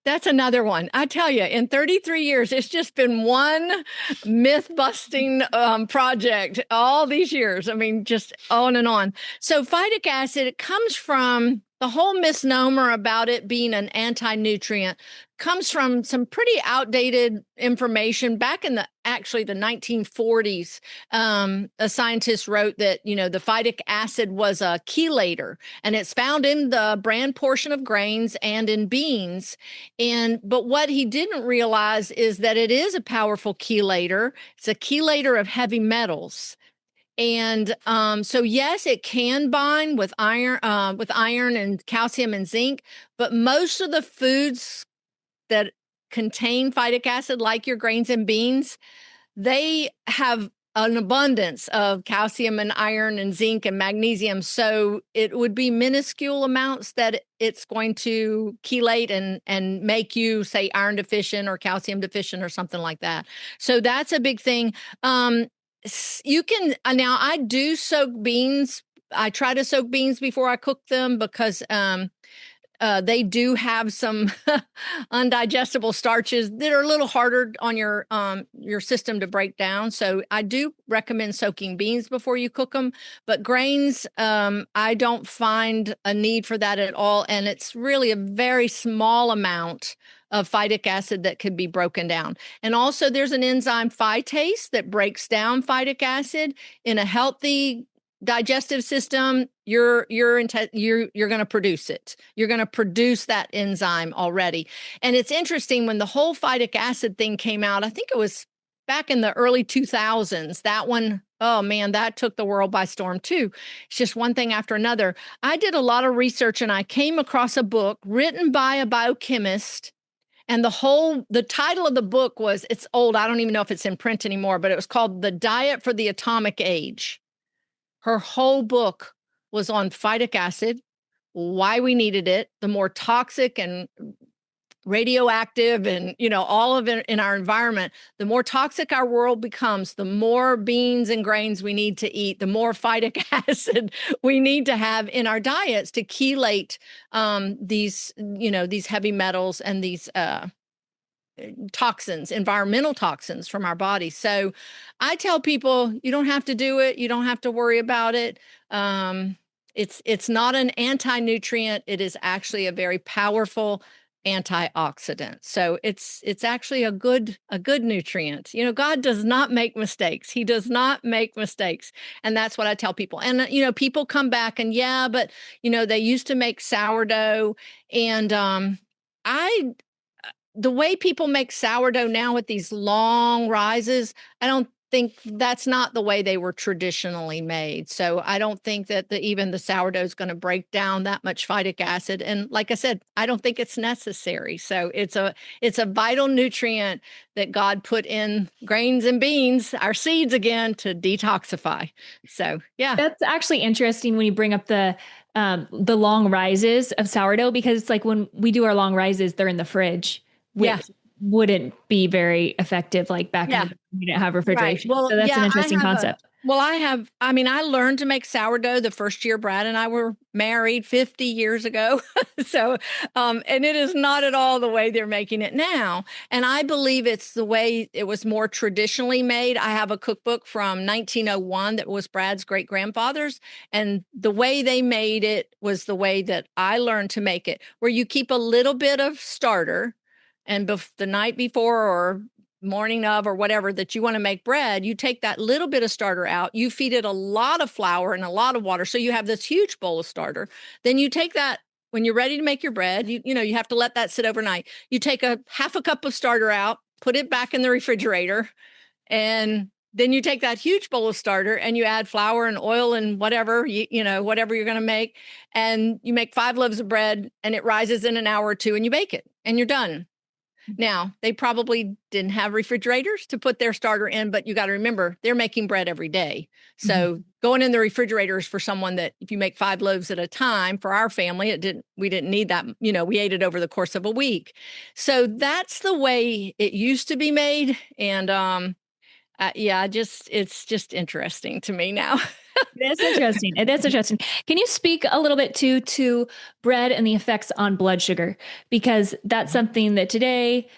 That's another one. I tell you, in 33 years, it's just been one myth-busting project all these years. I mean, just on and on. So phytic acid, it comes from the whole misnomer about it being an anti-nutrient, comes from some pretty outdated information back in the 1940s. A scientist wrote that, the phytic acid was a chelator, and it's found in the bran portion of grains and in beans. But what he didn't realize is that it is a powerful chelator. It's a chelator of heavy metals. And so, yes, it can bind with iron and calcium and zinc, but most of the foods that contain phytic acid, like your grains and beans, they have an abundance of calcium and iron and zinc and magnesium. So it would be minuscule amounts that it's going to chelate and make you, say, iron deficient or calcium deficient or something like that. So that's a big thing. You can, now I do soak beans. I try to soak beans before I cook them because they do have some undigestible starches that are a little harder on your system to break down. So I do recommend soaking beans before you cook them. But grains, I don't find a need for that at all. And it's really a very small amount of phytic acid that could be broken down. And also there's an enzyme phytase that breaks down phytic acid. In a healthy digestive system, you're going to produce it. You're going to produce that enzyme already. And it's interesting, when the whole phytic acid thing came out, I think it was back in the early 2000s, that one, oh man, that took the world by storm too. It's just one thing after another. I did a lot of research and I came across a book written by a biochemist. And the title of the book was, it's old, I don't even know if it's in print anymore, but it was called The Diet for the Atomic Age. Her whole book was on phytic acid, why we needed it, the more toxic and radioactive and, all of it in our environment, the more toxic our world becomes, the more beans and grains we need to eat, the more phytic acid we need to have in our diets to chelate these heavy metals and these toxins, environmental toxins from our body. So I tell people, you don't have to do it. You don't have to worry about it. It's not an anti-nutrient. It is actually a very powerful antioxidant. So it's actually a good nutrient. God does not make mistakes. He does not make mistakes. And that's what I tell people. And, people come back and but, they used to make sourdough, and the way people make sourdough now with these long rises, I don't think that's not the way they were traditionally made. So I don't think that even the sourdough is going to break down that much phytic acid. And like I said, I don't think it's necessary. So it's a vital nutrient that God put in grains and beans, our seeds, again, to detoxify. So yeah. That's actually interesting when you bring up the long rises of sourdough, because it's like when we do our long rises, they're in the fridge. Which wouldn't be very effective like back in the day. We didn't have refrigeration. Right. Well, so that's an interesting concept. I learned to make sourdough the first year Brad and I were married 50 years ago. So, and it is not at all the way they're making it now. And I believe it's the way it was more traditionally made. I have a cookbook from 1901 that was Brad's great grandfather's. And the way they made it was the way that I learned to make it, where you keep a little bit of starter. And the night before or morning of or whatever that you want to make bread, you take that little bit of starter out, you feed it a lot of flour and a lot of water. So you have this huge bowl of starter. Then you take that, when you're ready to make your bread, you have to let that sit overnight. You take half a cup of starter out, put it back in the refrigerator, and then you take that huge bowl of starter and you add flour and oil and whatever, whatever you're going to make. And you make 5 loaves of bread and it rises in an hour or two and you bake it and you're done. Now, they probably didn't have refrigerators to put their starter in, but you got to remember, they're making bread every day. So going in the refrigerators for someone that, if you make 5 loaves at a time, for our family, we didn't need that. We ate it over the course of a week. So that's the way it used to be made. And it's just interesting to me now. It is interesting. It is interesting. Can you speak a little bit to bread and the effects on blood sugar? Because that's something that today,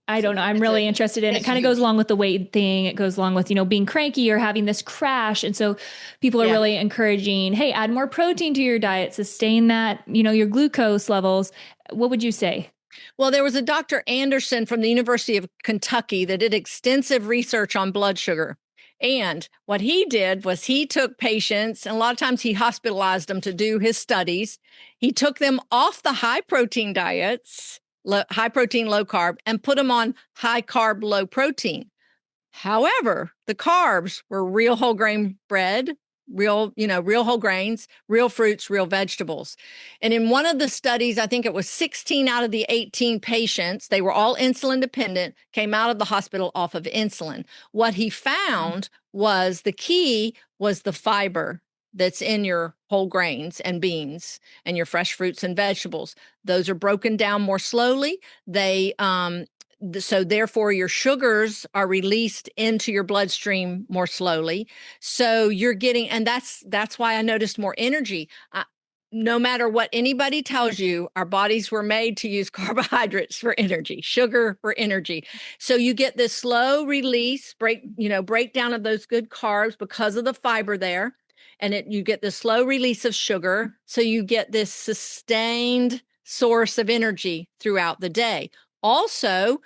I don't know, I'm really interested in. It kind of goes along with the weight thing. It goes along with, being cranky or having this crash. And so people are really encouraging, hey, add more protein to your diet, sustain that, your glucose levels. What would you say? Well, there was a Dr. Anderson from the University of Kentucky that did extensive research on blood sugar. And what he did was he took patients, and a lot of times he hospitalized them to do his studies. He took them off the high protein diets, high protein, low carb, and put them on high carb, low protein. However, the carbs were real whole grain bread, real whole grains, real fruits, real vegetables. And in one of the studies, I think it was 16 out of the 18 patients, they were all insulin dependent, came out of the hospital off of insulin. What he found was the key was the fiber that's in your whole grains and beans and your fresh fruits and vegetables. Those are broken down more slowly. So therefore your sugars are released into your bloodstream more slowly. So you're getting, and that's why I noticed more energy. No matter what anybody tells you, our bodies were made to use carbohydrates for energy, sugar for energy. So you get this slow release, breakdown of those good carbs because of the fiber there. And you get the slow release of sugar. So you get this sustained source of energy throughout the day. Also,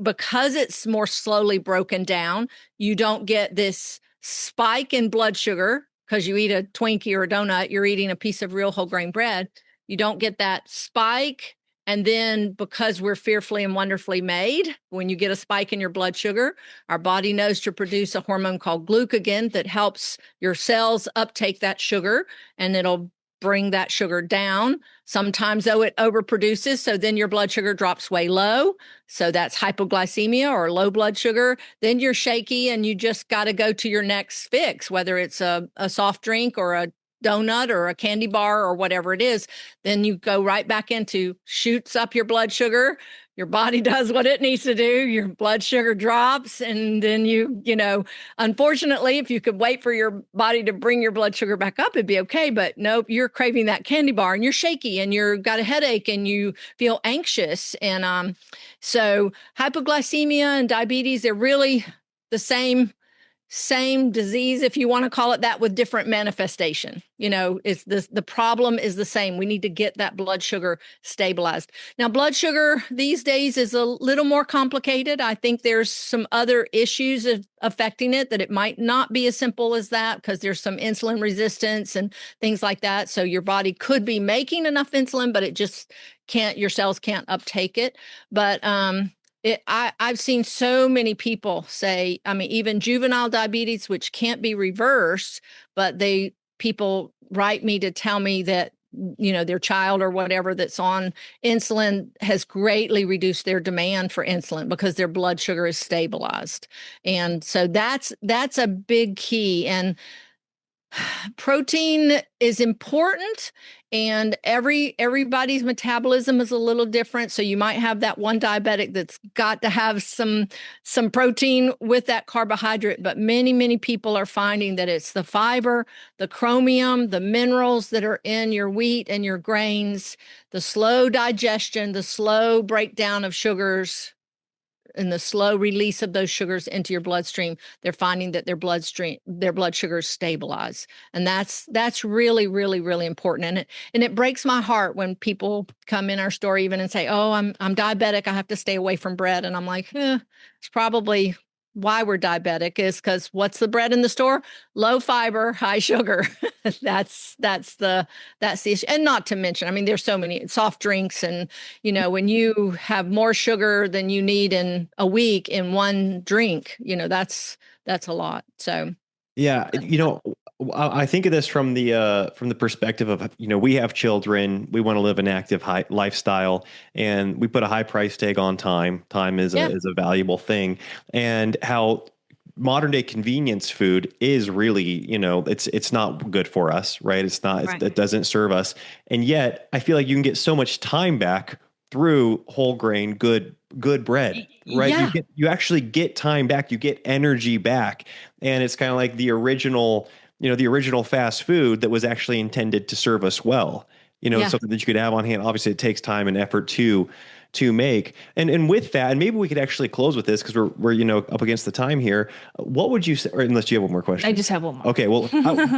because it's more slowly broken down, you don't get this spike in blood sugar because you eat a Twinkie or a donut, you're eating a piece of real whole grain bread. You don't get that spike. And then because we're fearfully and wonderfully made, when you get a spike in your blood sugar, our body knows to produce a hormone called glucagon that helps your cells uptake that sugar, and it'll bring that sugar down. Sometimes, though, it overproduces, so then your blood sugar drops way low. So that's hypoglycemia or low blood sugar. Then you're shaky and you just got to go to your next fix, whether it's a soft drink or a donut or a candy bar or whatever it is. Then you go right back into shoots up your blood sugar. Your body does what it needs to do. Your blood sugar drops. And then unfortunately, if you could wait for your body to bring your blood sugar back up, it'd be okay. But nope, you're craving that candy bar and you're shaky and you've got a headache and you feel anxious. And so hypoglycemia and diabetes, they're really the same disease, if you want to call it that, with different manifestation. It's the problem is the same. We need to get that blood sugar stabilized. Now, blood sugar these days is a little more complicated. I think there's some other issues affecting it, that it might not be as simple as that, because there's some insulin resistance and things like that. So your body could be making enough insulin, but it just your cells can't uptake it. But I've seen so many people say, even juvenile diabetes, which can't be reversed, but people write me to tell me that, their child or whatever that's on insulin has greatly reduced their demand for insulin because their blood sugar is stabilized. And so that's a big key. And protein is important, and everybody's metabolism is a little different. So you might have that one diabetic that's got to have some protein with that carbohydrate, but many people are finding that it's the fiber, the chromium, the minerals that are in your wheat and your grains, the slow digestion, the slow breakdown of sugars, and the slow release of those sugars into your bloodstream. They're finding that their blood sugars stabilize. And that's really, really, really important. And it breaks my heart when people come in our store even and say, "Oh, I'm diabetic. I have to stay away from bread." And I'm like, it's probably why we're diabetic, is because what's the bread in the store? Low fiber, high sugar. That's the issue. And not to mention, there's so many soft drinks, and when you have more sugar than you need in a week in one drink, that's a lot. So yeah, I think of this from the perspective of, we have children, we want to live an active high lifestyle, and we put a high price tag on time. Time is a valuable thing, and how modern day convenience food is really, it's not good for us, right? It's not, Right. It doesn't serve us. And yet I feel like you can get so much time back through whole grain, good bread, right? Yeah. You actually get time back, you get energy back. And it's kind of like the original fast food that was actually intended to serve us well, something that you could have on hand. Obviously it takes time and effort to make. And with that, and maybe we could actually close with this, because we're up against the time here. What would you say, or unless you have one more question? I just have one more. Okay. Well,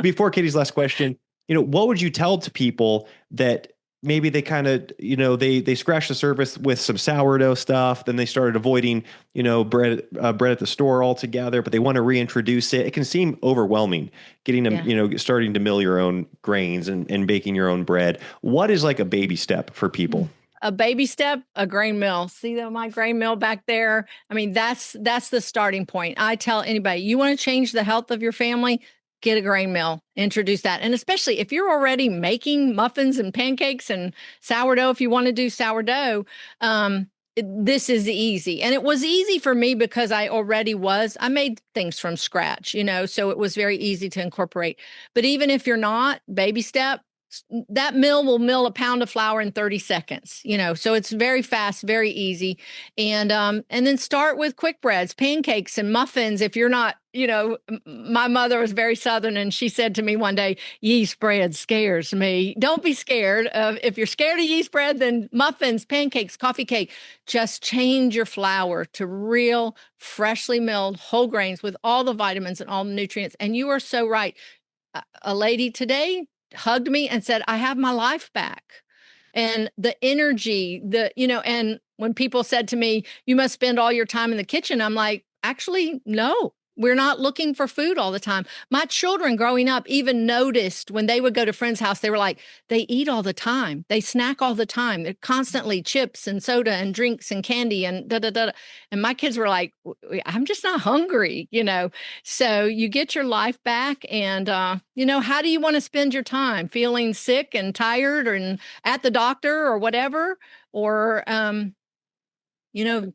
before Katie's last question, what would you tell to people that maybe they kind of, they scratched the surface with some sourdough stuff. Then they started avoiding, bread at the store altogether, but they want to reintroduce it. It can seem overwhelming getting them, Yeah. starting to mill your own grains and baking your own bread. What is like a baby step for people? A baby step, a grain mill. See my grain mill back there? I mean, that's the starting point. I tell anybody, you want to change the health of your family, get a grain mill, introduce that. And especially if you're already making muffins and pancakes and sourdough, if you want to do sourdough, this is easy. And it was easy for me because I made things from scratch, so it was very easy to incorporate. But even if you're not, baby step, that mill will mill a pound of flour in 30 seconds, so it's very fast, very easy. And then start with quick breads, pancakes and muffins. If you're not, my mother was very Southern, and she said to me one day, yeast bread scares me. Don't be scared of, if you're scared of yeast bread, then muffins, pancakes, coffee cake, just change your flour to real freshly milled whole grains with all the vitamins and all the nutrients. And you are so right. A lady today hugged me and said, I have my life back. And the energy, and when people said to me, you must spend all your time in the kitchen, I'm like, actually, no. We're not looking for food all the time. My children growing up even noticed when they would go to friends' house, they were like, they eat all the time. They snack all the time. They're constantly chips and soda and drinks and candy and da da da. And my kids were like, I'm just not hungry, So you get your life back. And, how do you want to spend your time? Feeling sick and tired and at the doctor or whatever? Or,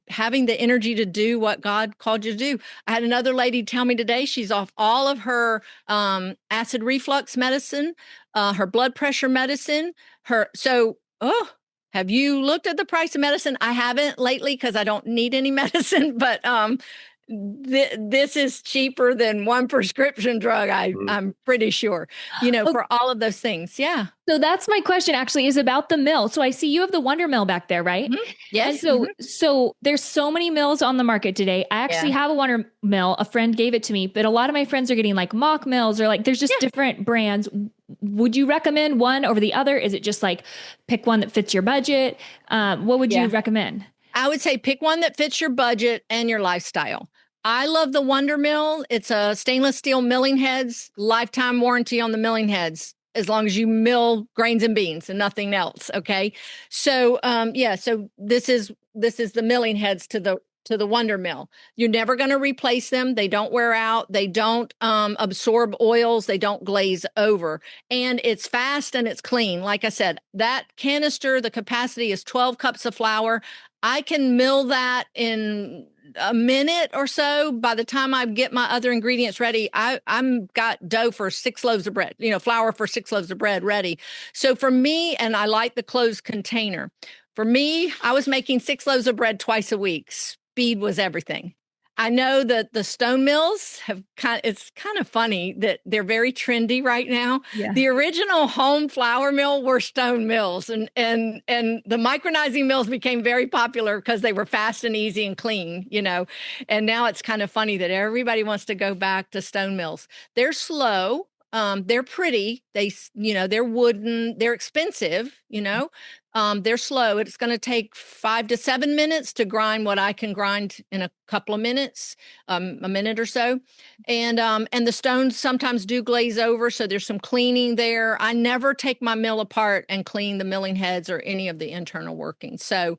having the energy to do what God called you to do. I had another lady tell me today she's off all of her acid reflux medicine, her blood pressure medicine, have you looked at the price of medicine? I haven't lately because I don't need any medicine, but this is cheaper than one prescription drug. I'm pretty sure, for all of those things. Yeah. So that's my question actually, is about the mill. So I see you have the Wonder Mill back there, right? Mm-hmm. Yes. And so there's so many mills on the market today. I actually have a Wonder Mill. A friend gave it to me, but a lot of my friends are getting like mock mills or like, there's just different brands. Would you recommend one over the other? Is it just like pick one that fits your budget? What would you recommend? I would say pick one that fits your budget and your lifestyle. I love the Wonder Mill. It's a stainless steel milling heads, lifetime warranty on the milling heads, as long as you mill grains and beans and nothing else. Okay. So, so this is the milling heads to the Wonder Mill. You're never going to replace them. They don't wear out. They don't absorb oils. They don't glaze over. And it's fast and it's clean. Like I said, that canister, the capacity is 12 cups of flour. I can mill that in a minute or so. By the time I get my other ingredients ready, I'm got dough for 6 loaves of bread, flour for 6 loaves of bread ready. So for me, and I like the closed container. For me, I was making 6 loaves of bread twice a week. Speed was everything. I know that the stone mills it's kind of funny that they're very trendy right now. Yeah. The original home flour mill were stone mills, and the micronizing mills became very popular because they were fast and easy and clean, and now it's kind of funny that everybody wants to go back to stone mills. They're slow. They're pretty. They're wooden. They're expensive, they're slow. It's going to take 5 to 7 minutes to grind what I can grind in a couple of minutes, a minute or so. And the stones sometimes do glaze over. So there's some cleaning there. I never take my mill apart and clean the milling heads or any of the internal workings. So,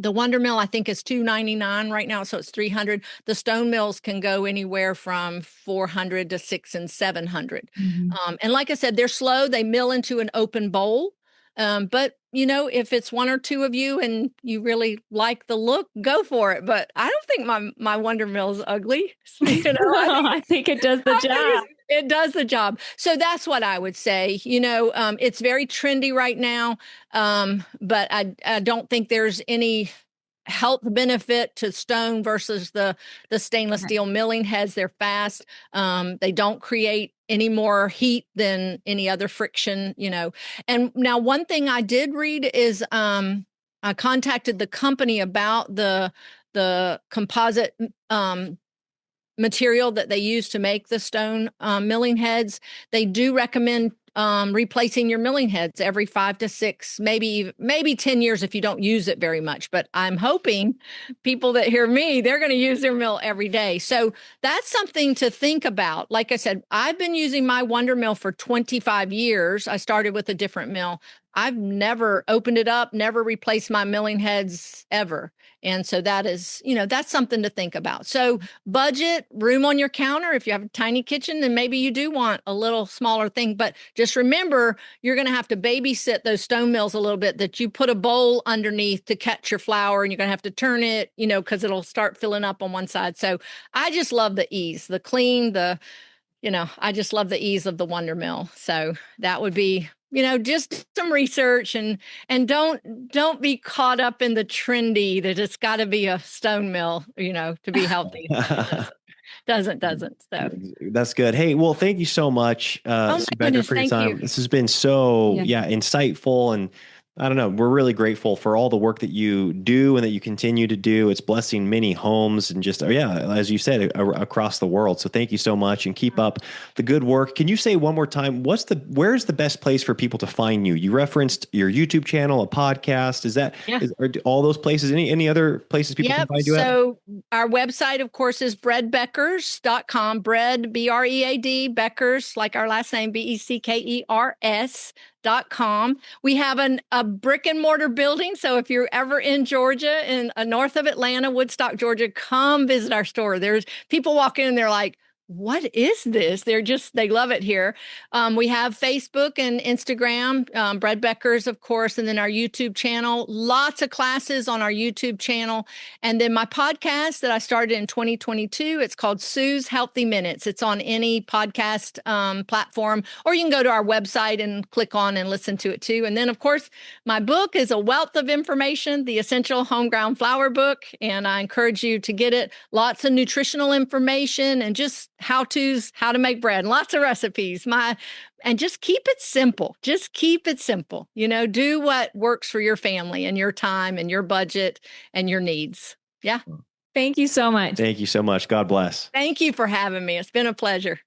the Wonder Mill, I think, is $299 right now, so it's $300. The stone mills can go anywhere from $400 to $600 and $700. Mm-hmm. And like I said, they're slow. They mill into an open bowl. But if it's one or two of you and you really like the look, go for it. But I don't think my Wonder Mill is ugly. I think it does the job. It does the job. So that's what I would say. It's very trendy right now. But I don't think there's any health benefit to stone versus the stainless steel milling heads. They're fast. They don't create any more heat than any other friction, And now one thing I did read is I contacted the company about the composite material that they use to make the stone milling heads. They do recommend replacing your milling heads every 5 to 6, maybe 10 years if you don't use it very much. But I'm hoping people that hear me, they're going to use their mill every day. So that's something to think about. Like I said, I've been using my Wonder Mill for 25 years. I started with a different mill. I've never opened it up, never replaced my milling heads ever. And so that is, that's something to think about. So budget, room on your counter. If you have a tiny kitchen, then maybe you do want a little smaller thing. But just remember, you're going to have to babysit those stone mills a little bit, that you put a bowl underneath to catch your flour, and you're going to have to turn it, because it'll start filling up on one side. So I just love the ease, the clean, I just love the ease of the Wonder Mill. So that would be, just some research, and don't be caught up in the trendy that it's got to be a stone mill, to be healthy. Doesn't. So That's good. Hey, well, thank you so much, my Sue Becker, goodness, for your thank time. you. This has been so, insightful, and I don't know, we're really grateful for all the work that you do and that you continue to do. It's blessing many homes and just, as you said, across the world. So thank you so much, and keep up the good work. Can you say one more time, where's the best place for people to find you? You referenced your YouTube channel, a podcast. Are all those places, any other places people can find you at? So our website, of course, is breadbeckers.com. Bread, BREAD, Beckers, like our last name, BECKERS.com. We have a brick and mortar building. So if you're ever in Georgia, in north of Atlanta, Woodstock, Georgia, come visit our store. There's people walk in and they're like, what is this? They love it here. We have Facebook and Instagram, Bread Beckers, of course, and then our YouTube channel. Lots of classes on our YouTube channel. And then my podcast that I started in 2022, it's called Sue's Healthy Minutes. It's on any podcast platform, or you can go to our website and click on and listen to it too. And then, of course, my book is a wealth of information, the Essential Homegrown Flour Book, and I encourage you to get it. Lots of nutritional information and just how-tos, how to make bread, and lots of recipes. And just keep it simple. Just keep it simple. Do what works for your family and your time and your budget and your needs. Yeah. Thank you so much. Thank you so much. God bless. Thank you for having me. It's been a pleasure.